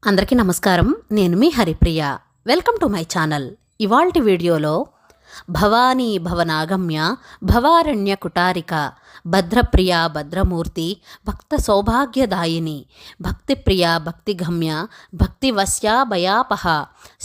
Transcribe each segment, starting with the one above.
అందరికీ నమస్కారం. నేను మీ Haripriya. Welcome to my channel. ఇవాల్టి వీడియోలో భవానీ భవనాగమ్య భవారణ్య కుటారిక భద్రప్రియ భద్రమూర్తి భక్త సౌభాగ్యదాయిని భక్తిప్రియ భక్తిగమ్య భక్తివశ్యా భయాపహ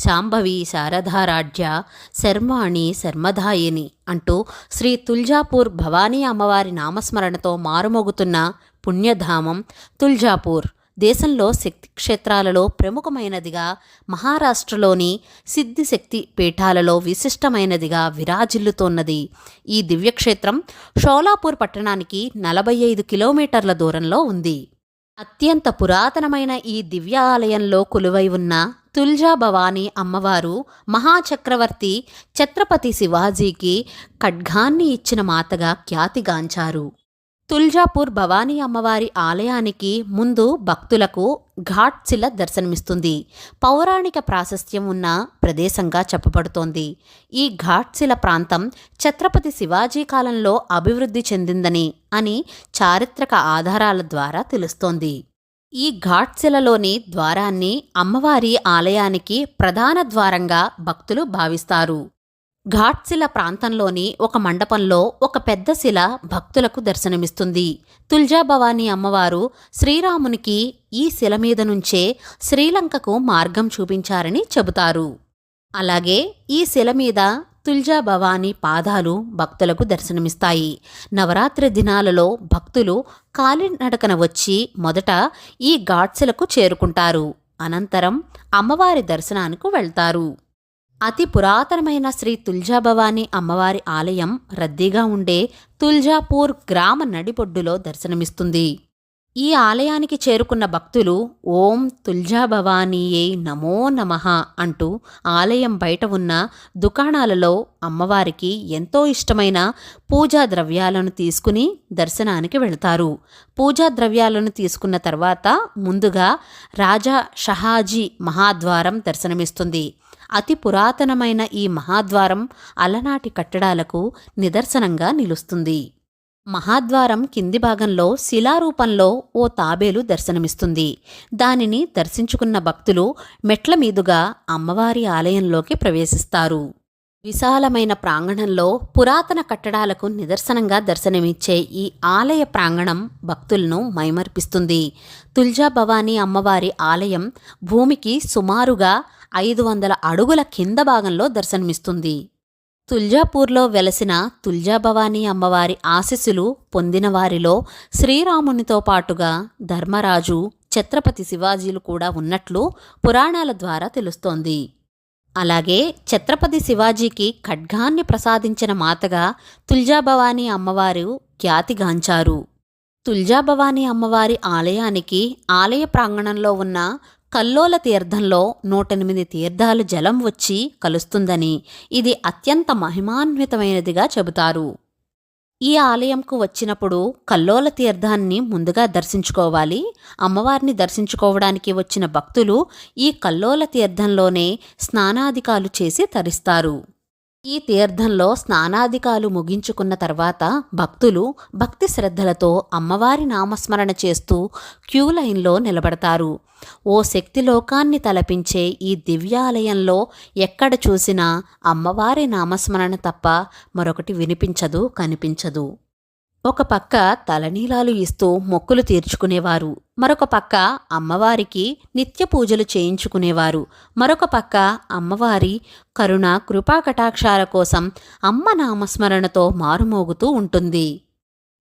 శాంభవి శారదారాధ్య శర్మాణి శర్మదాయిని అంటూ శ్రీ తుల్జాపూర్ భవానీ అమ్మవారి నామస్మరణతో మారుమోగుతున్న పుణ్యధామం తుల్జాపూర్ దేశంలో శక్తి క్షేత్రాలలో ప్రముఖమైనదిగా, మహారాష్ట్రలోని సిద్ధిశక్తి పీఠాలలో విశిష్టమైనదిగా విరాజిల్లుతోన్నది. ఈ దివ్యక్షేత్రం షోలాపూర్ పట్టణానికి 45 కిలోమీటర్ల దూరంలో ఉంది. అత్యంత పురాతనమైన ఈ దివ్య ఆలయంలో కొలువై ఉన్న తుల్జా భవానీ అమ్మవారు మహాచక్రవర్తి ఛత్రపతి శివాజీకి ఖడ్గాన్ని ఇచ్చిన మాతగా ఖ్యాతిగాంచారు. తుల్జాపూర్ భవానీ అమ్మవారి ఆలయానికి ముందు భక్తులకు ఘాట్శిల దర్శనమిస్తుంది. పౌరాణిక ప్రాశస్త్యం ఉన్న ప్రదేశంగా చెప్పబడుతోంది. ఈ ఘాట్శిల ప్రాంతం ఛత్రపతి శివాజీ కాలంలో అభివృద్ధి చెందిందని అని చారిత్రక ఆధారాల ద్వారా తెలుస్తోంది. ఈ ఘాట్శిలలోని ద్వారాన్ని అమ్మవారి ఆలయానికి ప్రధాన ద్వారంగా భక్తులు భావిస్తారు. ఘాట్శిల ప్రాంతంలోని ఒక మండపంలో ఒక పెద్ద శిల భక్తులకు దర్శనమిస్తుంది. తుల్జా భవానీ అమ్మవారు శ్రీరామునికి ఈ శిల మీద నుంచే శ్రీలంకకు మార్గం చూపించారని చెబుతారు. అలాగే ఈ శిల మీద తుల్జా భవానీ పాదాలు భక్తులకు దర్శనమిస్తాయి. నవరాత్రి దినాలలో భక్తులు కాలినడకన వచ్చి మొదట ఈ ఘాట్శిలకు చేరుకుంటారు. అనంతరం అమ్మవారి దర్శనానికి వెళ్తారు. అతి పురాతనమైన శ్రీ తుల్జా భవానీ అమ్మవారి ఆలయం రద్దీగా ఉండే తుల్జాపూర్ గ్రామ నడిబొడ్డులో దర్శనమిస్తుంది. ఈ ఆలయానికి చేరుకున్న భక్తులు ఓం తుల్జా భవానీయే నమో నమః అంటూ ఆలయం బయట ఉన్న దుకాణాలలో అమ్మవారికి ఎంతో ఇష్టమైన పూజా ద్రవ్యాలను తీసుకుని దర్శనానికి వెళతారు. పూజా ద్రవ్యాలను తీసుకున్న తర్వాత ముందుగా రాజా షహాజీ మహాద్వారం దర్శనమిస్తుంది. అతి పురాతనమైన ఈ మహాద్వారం అలనాటి కట్టడాలకు నిదర్శనంగా నిలుస్తుంది. మహాద్వారం కింది భాగంలో శిలారూపంలో ఓ తాబేలు దర్శనమిస్తుంది. దానిని దర్శించుకున్న భక్తులు మెట్ల మీదుగా అమ్మవారి ఆలయంలోకి ప్రవేశిస్తారు. విశాలమైన ప్రాంగణంలో పురాతన కట్టడాలకు నిదర్శనంగా దర్శనమిచ్చే ఈ ఆలయ ప్రాంగణం భక్తులను మైమర్పిస్తుంది. తుల్జా భవానీ అమ్మవారి ఆలయం భూమికి సుమారుగా 500 అడుగుల కింద భాగంలో దర్శనమిస్తుంది. తుల్జాపూర్లో వెలసిన తుల్జా భవానీ అమ్మవారి ఆశీస్సులు పొందిన వారిలో శ్రీరామునితో పాటుగా ధర్మరాజు, ఛత్రపతి శివాజీలు కూడా ఉన్నట్లు పురాణాల ద్వారా తెలుస్తోంది. అలాగే ఛత్రపతి శివాజీకి ఖడ్గాన్ని ప్రసాదించిన మాతగా తుల్జా భవానీ అమ్మవారు ఖ్యాతిగాంచారు. తుల్జా భవానీ అమ్మవారి ఆలయానికి ఆలయ ప్రాంగణంలో ఉన్న కల్లోల తీర్థంలో 108 తీర్థాలు జలం వచ్చి కలుస్తుందని, ఇది అత్యంత మహిమాన్వితమైనదిగా చెబుతారు. ఈ ఆలయంకు వచ్చినప్పుడు కల్లోల తీర్థాన్ని ముందుగా దర్శించుకోవాలి. అమ్మవారిని దర్శించుకోవడానికి వచ్చిన భక్తులు ఈ కల్లోల తీర్థంలోనే స్నానాదికాలు చేసి తరిస్తారు. ఈ తీర్థంలో స్నానాదికాలు ముగించుకున్న తర్వాత భక్తులు భక్తి శ్రద్ధలతో అమ్మవారి నామస్మరణ చేస్తూ క్యూ లైన్లో నిలబడతారు. ఓ శక్తిలోకాన్ని తలపించే ఈ దివ్యాలయంలో ఎక్కడ చూసినా అమ్మవారి నామస్మరణ తప్ప మరొకటి వినిపించదు, కనిపించదు. ఒక పక్క తలనీలాలు ఇస్తూ మొక్కులు తీర్చుకునేవారు, మరొక పక్క అమ్మవారికి నిత్య పూజలు చేయించుకునేవారు, మరొక పక్క అమ్మవారి కరుణ కృపాకటాక్షాల కోసం అమ్మ నామస్మరణతో మారుమోగుతూ ఉంటుంది.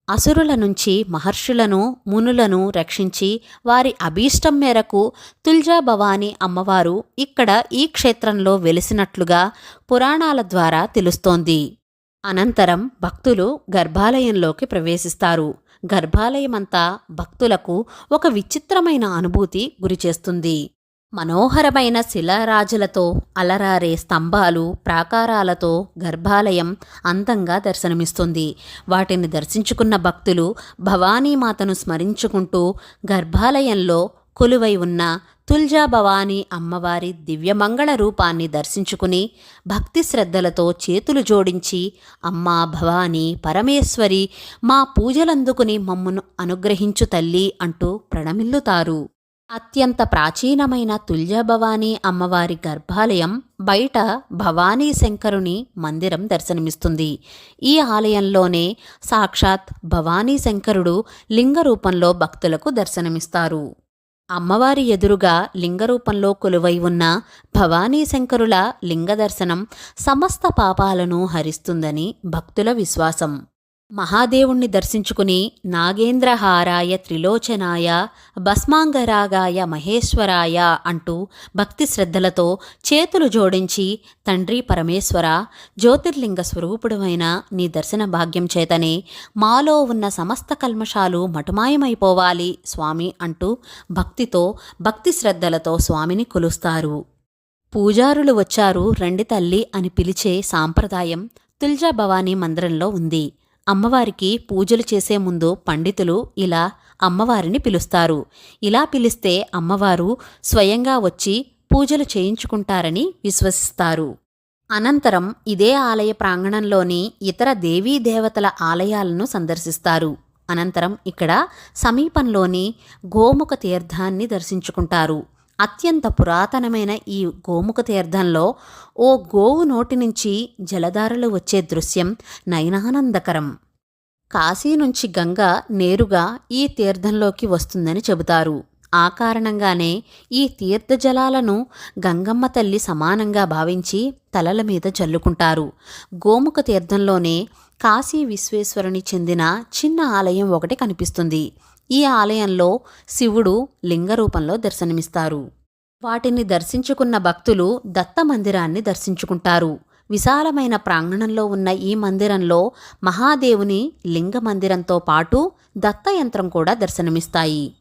అసురుల నుంచి మహర్షులను, మునులను రక్షించి వారి అభీష్టం మేరకు తుల్జా భవానీ అమ్మవారు ఇక్కడ ఈ క్షేత్రంలో వెలిసినట్లుగా పురాణాల ద్వారా తెలుస్తోంది. అనంతరం భక్తులు గర్భాలయంలోకి ప్రవేశిస్తారు. గర్భాలయమంతా భక్తులకు ఒక విచిత్రమైన అనుభూతి గురిచేస్తుంది. మనోహరమైన శిలారాజులతో అలరారే స్తంభాలు, ప్రాకారాలతో గర్భాలయం అందంగా దర్శనమిస్తుంది. వాటిని దర్శించుకున్న భక్తులు భవానీమాతను స్మరించుకుంటూ గర్భాలయంలో కొలువై ఉన్న తుల్జా భవానీ అమ్మవారి దివ్యమంగళ రూపాన్ని దర్శించుకుని భక్తి శ్రద్ధలతో చేతులు జోడించి అమ్మా భవానీ పరమేశ్వరి, మా పూజలందుకుని మమ్మును అనుగ్రహించు తల్లి అంటూ ప్రణమిల్లుతారు. అత్యంత ప్రాచీనమైన తుల్జాభవానీ అమ్మవారి గర్భాలయం బయట భవానీ శంకరుని మందిరం దర్శనమిస్తుంది. ఈ ఆలయంలోనే సాక్షాత్ భవానీ శంకరుడు లింగ రూపంలో భక్తులకు దర్శనమిస్తారు. అమ్మవారి ఎదురుగా లింగరూపంలో కొలువై ఉన్న భవానీ శంకరుల లింగ దర్శనం సమస్త పాపాలను హరిస్తుందని భక్తుల విశ్వాసం. మహాదేవుణ్ణి దర్శించుకుని నాగేంద్రహారాయ త్రిలోచనాయ భస్మాంగరాగాయ మహేశ్వరాయ అంటూ భక్తి శ్రద్ధలతో చేతులు జోడించి, తండ్రి పరమేశ్వర, జ్యోతిర్లింగ స్వరూపుడమైన నీ దర్శన భాగ్యం చేతనే మాలో ఉన్న సమస్త కల్మషాలు మటుమాయమైపోవాలి స్వామి అంటూ భక్తితో, భక్తి శ్రద్ధలతో స్వామిని కొలుస్తారు. పూజారులు వచ్చారు రండి తల్లి అని పిలిచే సాంప్రదాయం తుల్జా భవానీ మందిరంలో ఉంది. అమ్మవారికి పూజలు చేసే ముందు పండితులు ఇలా అమ్మవారిని పిలుస్తారు. ఇలా పిలిస్తే అమ్మవారు స్వయంగా వచ్చి పూజలు చేయించుకుంటారని విశ్వసిస్తారు. అనంతరం ఇదే ఆలయ ప్రాంగణంలోని ఇతర దేవీ దేవతల ఆలయాలను సందర్శిస్తారు. అనంతరం ఇక్కడ సమీపంలోని గోముఖ తీర్థాన్ని దర్శించుకుంటారు. అత్యంత పురాతనమైన ఈ గోముఖ తీర్థంలో ఓ గోవు నోటి నుంచి జలధారలు వచ్చే దృశ్యం నయనానందకరం. కాశీ నుంచి గంగ నేరుగా ఈ తీర్థంలోకి వస్తుందని చెబుతారు. ఆ కారణంగానే ఈ తీర్థజలాలను గంగమ్మ తల్లి సమానంగా భావించి తలల మీద జల్లుకుంటారు. గోముఖ తీర్థంలోనే కాశీ విశ్వేశ్వరుని చెందిన చిన్న ఆలయం ఒకటి కనిపిస్తుంది. ఈ ఆలయంలో శివుడు లింగ రూపంలో దర్శనమిస్తారు. వాటిని దర్శించుకున్న భక్తులు దత్త మందిరాన్ని దర్శించుకుంటారు. విశాలమైన ప్రాంగణంలో ఉన్న ఈ మందిరంలో మహాదేవుని లింగ మందిరంతో పాటు దత్తయంత్రం కూడా దర్శనమిస్తాయి.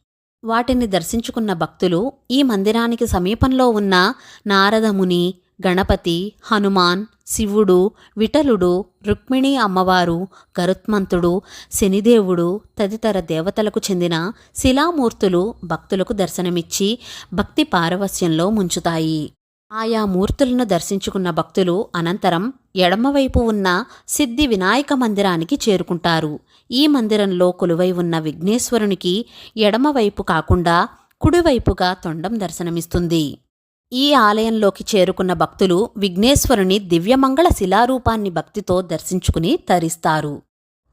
వాటిని దర్శించుకున్న భక్తులు ఈ మందిరానికి సమీపంలో ఉన్న నారదముని, గణపతి, హనుమాన్, శివుడు, విఠలుడు, రుక్మిణీ అమ్మవారు, గరుత్మంతుడు, శనిదేవుడు తదితర దేవతలకు చెందిన శిలామూర్తులు భక్తులకు దర్శనమిచ్చి భక్తి పారవస్యంలో ముంచుతాయి. ఆయా మూర్తులను దర్శించుకున్న భక్తులు అనంతరం ఎడమవైపు ఉన్న సిద్ధి వినాయక మందిరానికి చేరుకుంటారు. ఈ మందిరంలో కొలువై ఉన్న విఘ్నేశ్వరునికి ఎడమవైపు కాకుండా కుడివైపుగా తొండం దర్శనమిస్తుంది. ఈ ఆలయంలోకి చేరుకున్న భక్తులు విఘ్నేశ్వరుని దివ్యమంగళ శిలారూపాన్ని భక్తితో దర్శించుకుని తరిస్తారు.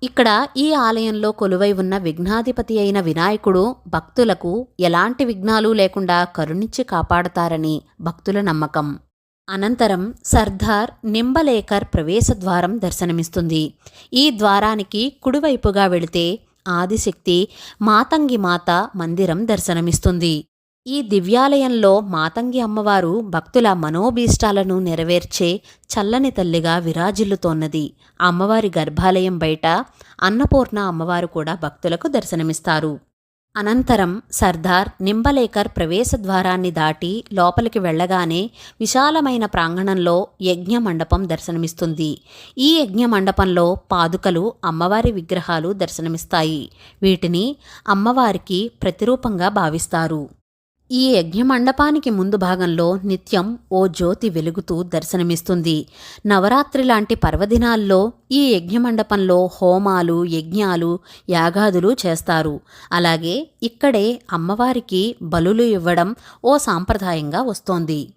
ఇక్కడ ఈ ఆలయంలో కొలువై ఉన్న విఘ్నాధిపతి అయిన వినాయకుడు భక్తులకు ఎలాంటి విఘ్నాలు లేకుండా కరుణించి కాపాడతారని భక్తుల నమ్మకం. అనంతరం సర్దార్ నింబలేకర్ ప్రవేశద్వారం దర్శనమిస్తుంది. ఈ ద్వారానికి కుడివైపుగా వెళితే ఆదిశక్తి మాతంగి మాత మందిరం దర్శనమిస్తుంది. ఈ దివ్యాలయంలో మాతంగి అమ్మవారు భక్తుల మనోభీష్టాలను నెరవేర్చే చల్లని తల్లిగా విరాజిల్లుతోన్నది. అమ్మవారి గర్భాలయం బయట అన్నపూర్ణ అమ్మవారు కూడా భక్తులకు దర్శనమిస్తారు. అనంతరం సర్దార్ నింబలేకర్ ప్రవేశద్వారాన్ని దాటి లోపలికి వెళ్లగానే విశాలమైన ప్రాంగణంలో యజ్ఞ మండపం దర్శనమిస్తుంది. ఈ యజ్ఞ మండపంలో పాదుకలు, అమ్మవారి విగ్రహాలు దర్శనమిస్తాయి. వీటిని అమ్మవారికి ప్రతిరూపంగా భావిస్తారు. ఈ యజ్ఞమండపానికి ముందు భాగంలో నిత్యం ఓ జ్యోతి వెలుగుతూ దర్శనమిస్తుంది. నవరాత్రి లాంటి పర్వదినాల్లో ఈ యజ్ఞమండపంలో హోమాలు, యజ్ఞాలు, యాగాదులు చేస్తారు. అలాగే ఇక్కడే అమ్మవారికి బలులు ఇవ్వడం ఓ సాంప్రదాయంగా వస్తోంది.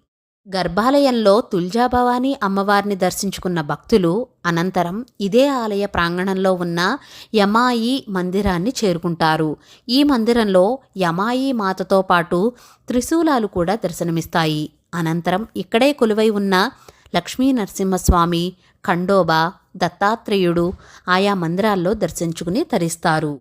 గర్భాలయంలో తుల్జాభవానీ అమ్మవారిని దర్శించుకున్న భక్తులు అనంతరం ఇదే ఆలయ ప్రాంగణంలో ఉన్న యమాయి మందిరాన్ని చేరుకుంటారు. ఈ మందిరంలో యమాయి మాతతో పాటు త్రిశూలాలు కూడా దర్శనమిస్తాయి. అనంతరం ఇక్కడే కొలువై ఉన్న లక్ష్మీ నరసింహస్వామి, ఖండోబా, దత్తాత్రేయుడు ఆయా మందిరాల్లో దర్శించుకుని తరిస్తారు.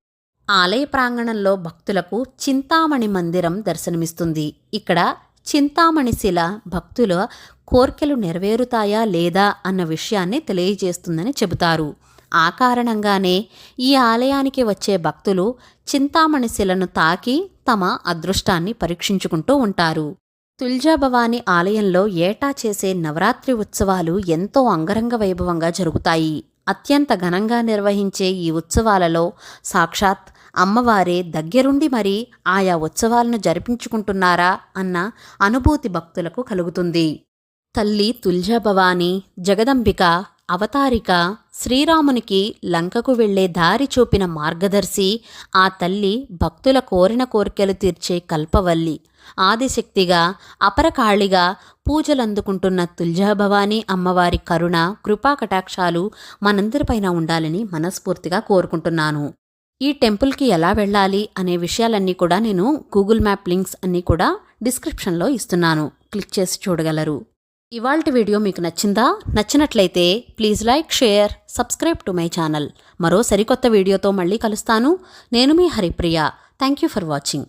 ఆలయ ప్రాంగణంలో భక్తులకు చింతామణి మందిరం దర్శనమిస్తుంది. ఇక్కడ చింతామణి శిల భక్తుల కోర్కెలు నెరవేరుతాయా లేదా అన్న విషయాన్ని తెలియజేస్తుందని చెబుతారు. ఆ కారణంగానే ఈ ఆలయానికి వచ్చే భక్తులు చింతామణి శిలను తాకి తమ అదృష్టాన్ని పరీక్షించుకుంటూ ఉంటారు. తుల్జాభవానీ ఆలయంలో ఏటా చేసే నవరాత్రి ఉత్సవాలు ఎంతో అంగరంగ వైభవంగా జరుగుతాయి. అత్యంత ఘనంగా నిర్వహించే ఈ ఉత్సవాలలో సాక్షాత్ అమ్మవారే దగ్గరుండి మరీ ఆయా ఉత్సవాలను జరిపించుకుంటున్నారా అన్న అనుభూతి భక్తులకు కలుగుతుంది. తల్లి తుల్జాభవానీ, జగదంబిక అవతారిక, శ్రీరామునికి లంకకు వెళ్లే దారి చూపిన మార్గదర్శి, ఆ తల్లి భక్తుల కోరిన కోర్కెలు తీర్చే కల్పవల్లి, ఆదిశక్తిగా, అపరకాళిగా పూజలందుకుంటున్న తుల్జాభవానీ అమ్మవారి కరుణ, కృపా కటాక్షాలు మనందరిపైన ఉండాలని మనస్ఫూర్తిగా కోరుకుంటున్నాను. ఈ టెంపుల్కి ఎలా వెళ్ళాలి అనే విషయాలన్నీ కూడా నేను గూగుల్ మ్యాప్ లింక్స్ అన్నీ కూడా డిస్క్రిప్షన్లో ఇస్తున్నాను, క్లిక్ చేసి చూడగలరు. ఇవాల్టి వీడియో మీకు నచ్చిందా? నచ్చినట్లయితే please like, share, subscribe to my channel. మరో సరికొత్త వీడియోతో మళ్ళీ కలుస్తాను. నేను మీ Haripriya. Thank you for watching.